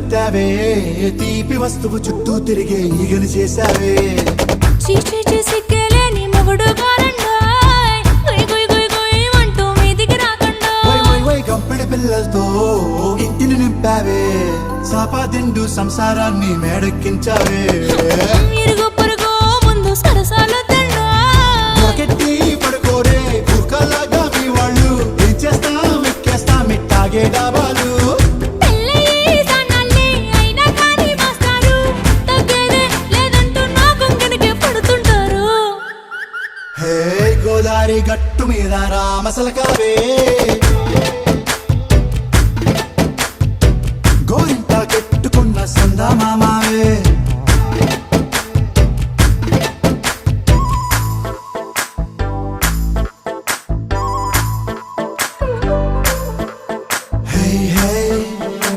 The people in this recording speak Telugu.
చుట్టావే తీపి వస్తువు చుట్టూ తిరిగే ఈగలు చేసావే చీచి సిగ్గలేని మొగుడు గారండోయ్ గుయ్ గుయ్ గుయ్ గుయ్ అంటూ మీదికి రాకండో వై వై వై గంపెడి పిల్లలతో ఇంటిని నింపావే సాపాదిండు సంసారాన్ని మేడెక్కించావే ఇరుగు పొరుగు ముందు సరసాలు తండ్రి పడుకోరే కుక్కలాగా మీ వాళ్ళు ఏం చేస్తాం ఎక్కేస్తాం ఇట్టాగే డాబాలు గోదారి గట్టు మీద రామసలకావే